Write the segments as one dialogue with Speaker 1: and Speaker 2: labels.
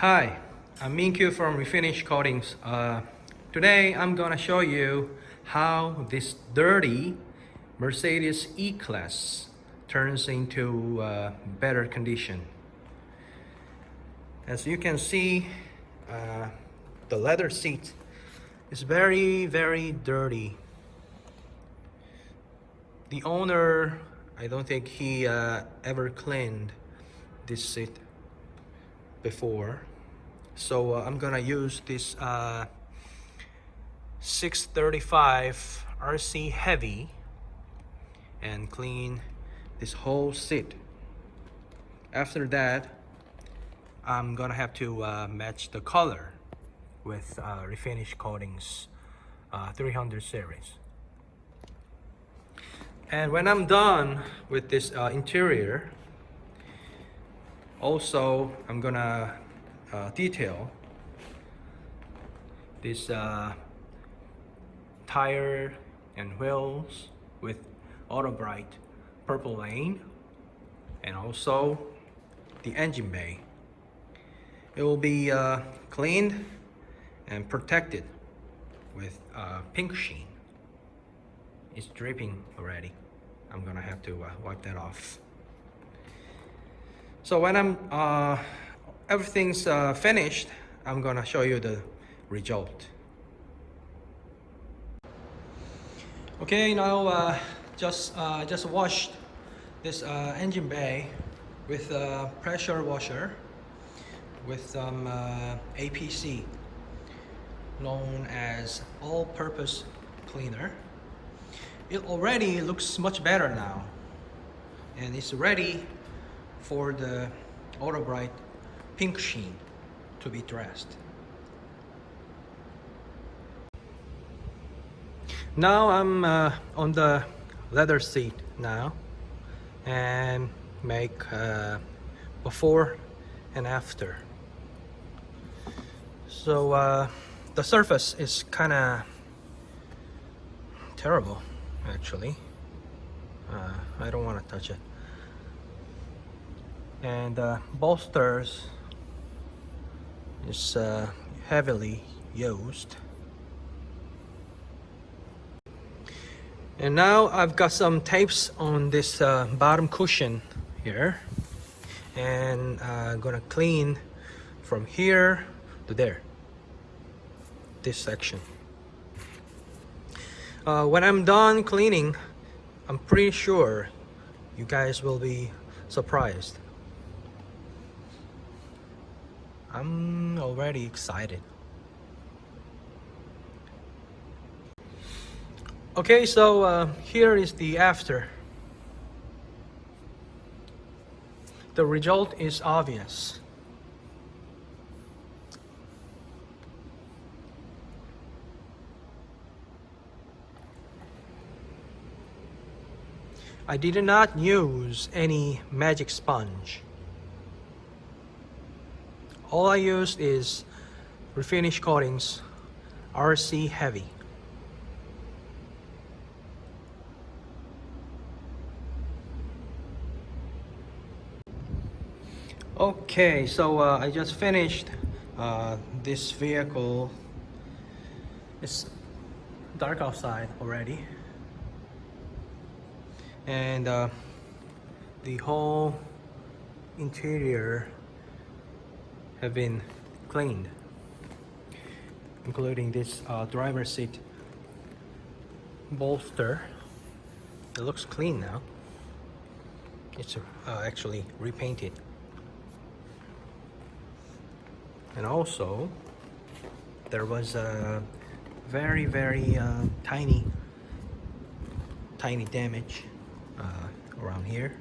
Speaker 1: Hi, I'm Minkyu from Refinish Coatings. Today I'm gonna show you how this dirty Mercedes E-Class turns into better condition. As you can see, the leather seat is very dirty. The owner, I don't think he ever cleaned this seat before. So I'm gonna use this 635 RC Heavy and clean this whole seat. After that, I'm gonna have to match the color with Refinish Coatings 300 series. And when I'm done with this interior, also I'm gonna detail this tire and wheels with Auto Bright purple lane, and also the engine bay. It will be cleaned and protected with pink sheen. It's dripping already. I'm gonna have to wipe that off. So when everything's finished, I'm gonna show you the result. Okay, now just washed this engine bay with a pressure washer with some APC, known as all-purpose cleaner. It already looks much better now, and it's ready for the Auto Bright pink sheen to be dressed. Now I'm on the leather seat now, and make before and after. So the surface is kind of terrible, actually. I don't want to touch it. And bolsters is heavily used. And now I've got some tapes on this bottom cushion here, and I'm gonna clean from here to there, this section. When I'm done cleaning, I'm pretty sure you guys will be surprised. I'm already excited. Okay, so here is the after. The result is obvious. I did not use any magic sponge. All I used is Refinish Coatings RC Heavy. Okay, so I just finished this vehicle. It's dark outside already, and the whole interior have been cleaned, including this driver's seat bolster. It looks clean now. It's actually repainted. And also, there was a very tiny damage around here.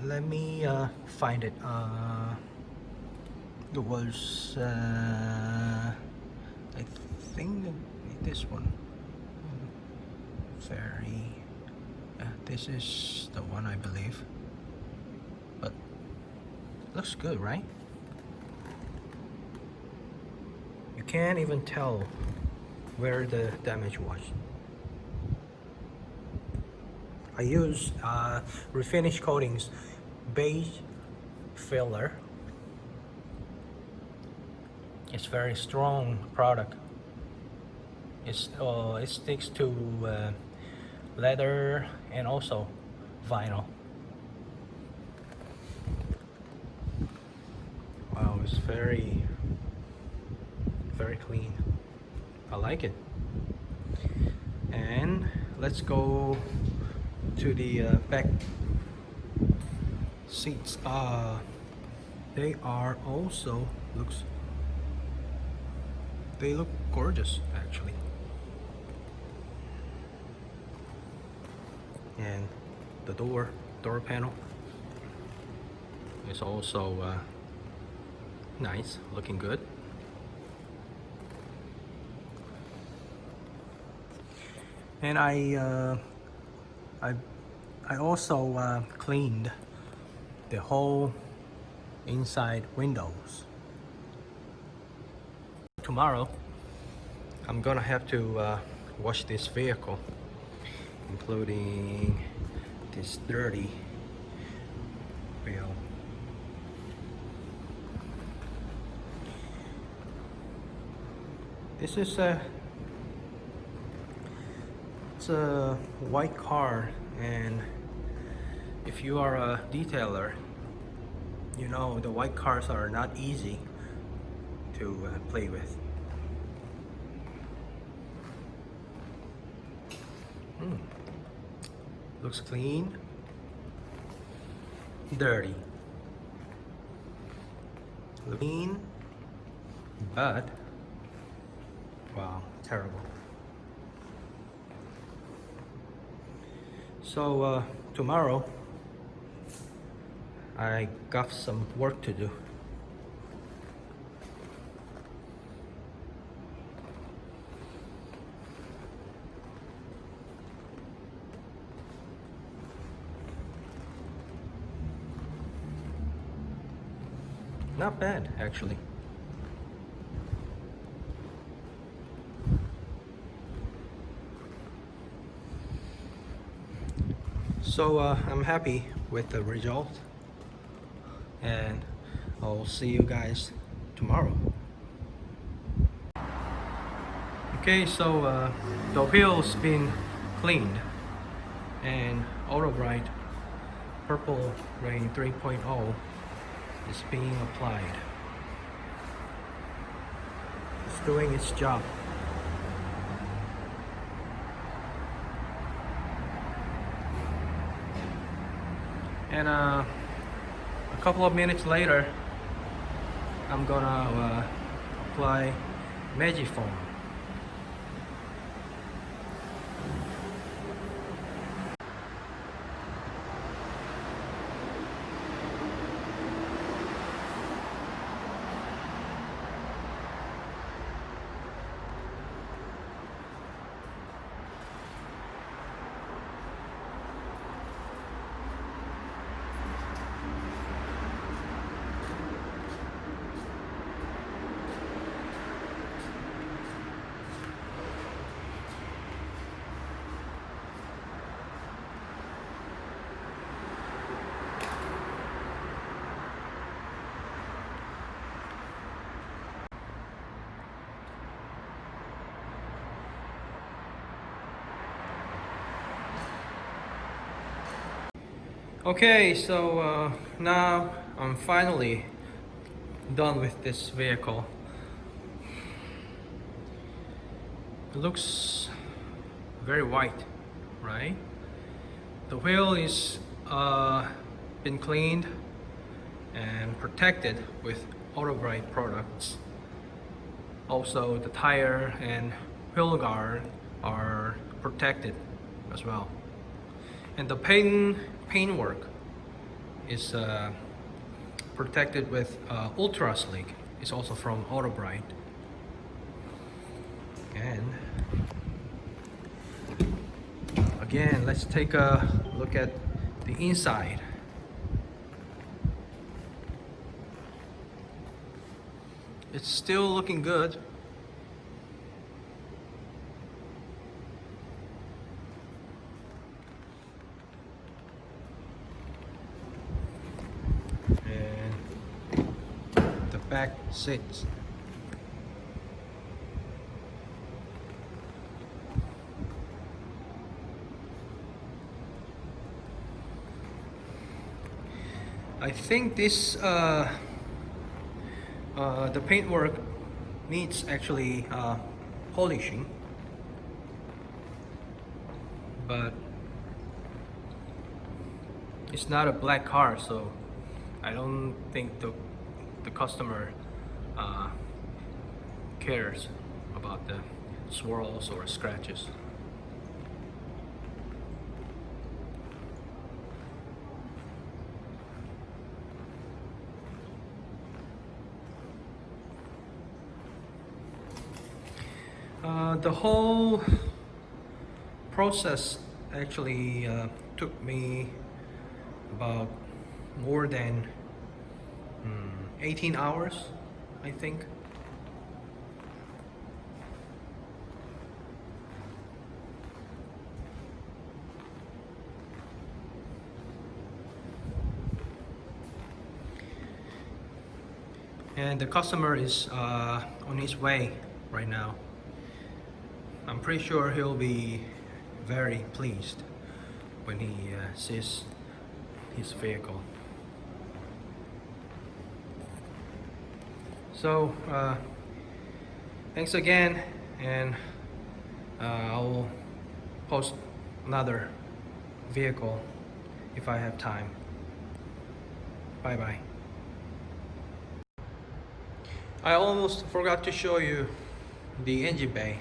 Speaker 1: Let me find it. It was I think this one. This is the one, I believe. But looks good, right? You can't even tell where the damage was. I use Refinish Coatings beige filler. It's very strong product. It sticks to leather and also vinyl. Wow, it's very clean. I like it. And let's go to the back seats. They are also they look gorgeous actually. And the door panel is also nice, looking good. And I also cleaned the whole inside windows. Tomorrow I'm gonna have to wash this vehicle, including this dirty wheel. This is it's a white car, and if you are a detailer, you know the white cars are not easy to play with. Looks clean, dirty, clean, but wow, terrible. So tomorrow I got some work to do. Not bad, actually. So I'm happy with the result, and I'll see you guys tomorrow. Okay, so the wheel's been cleaned, and Auto Bright Purple Rain 3.0 is being applied. It's doing its job. And a couple of minutes later, I'm gonna apply Magifoam. Okay, so now I'm finally done with this vehicle. It looks very white, right? The wheel is been cleaned and protected with Auto Bright products. Also, the tire and wheel guard are protected as well. And the paintwork is protected with Ultra Sleek. It's also from Auto Bright. And again, let's take a look at the inside. It's still looking good. back seats. I think this the paintwork needs actually polishing, but it's not a black car, so I don't think the customer cares about the swirls or scratches. The whole process actually took me about more than 18 hours, I think. And the customer is on his way right now. I'm pretty sure he'll be very pleased when he sees his vehicle. So thanks again, and I'll post another vehicle if I have time. Bye bye. I almost forgot to show you the engine bay.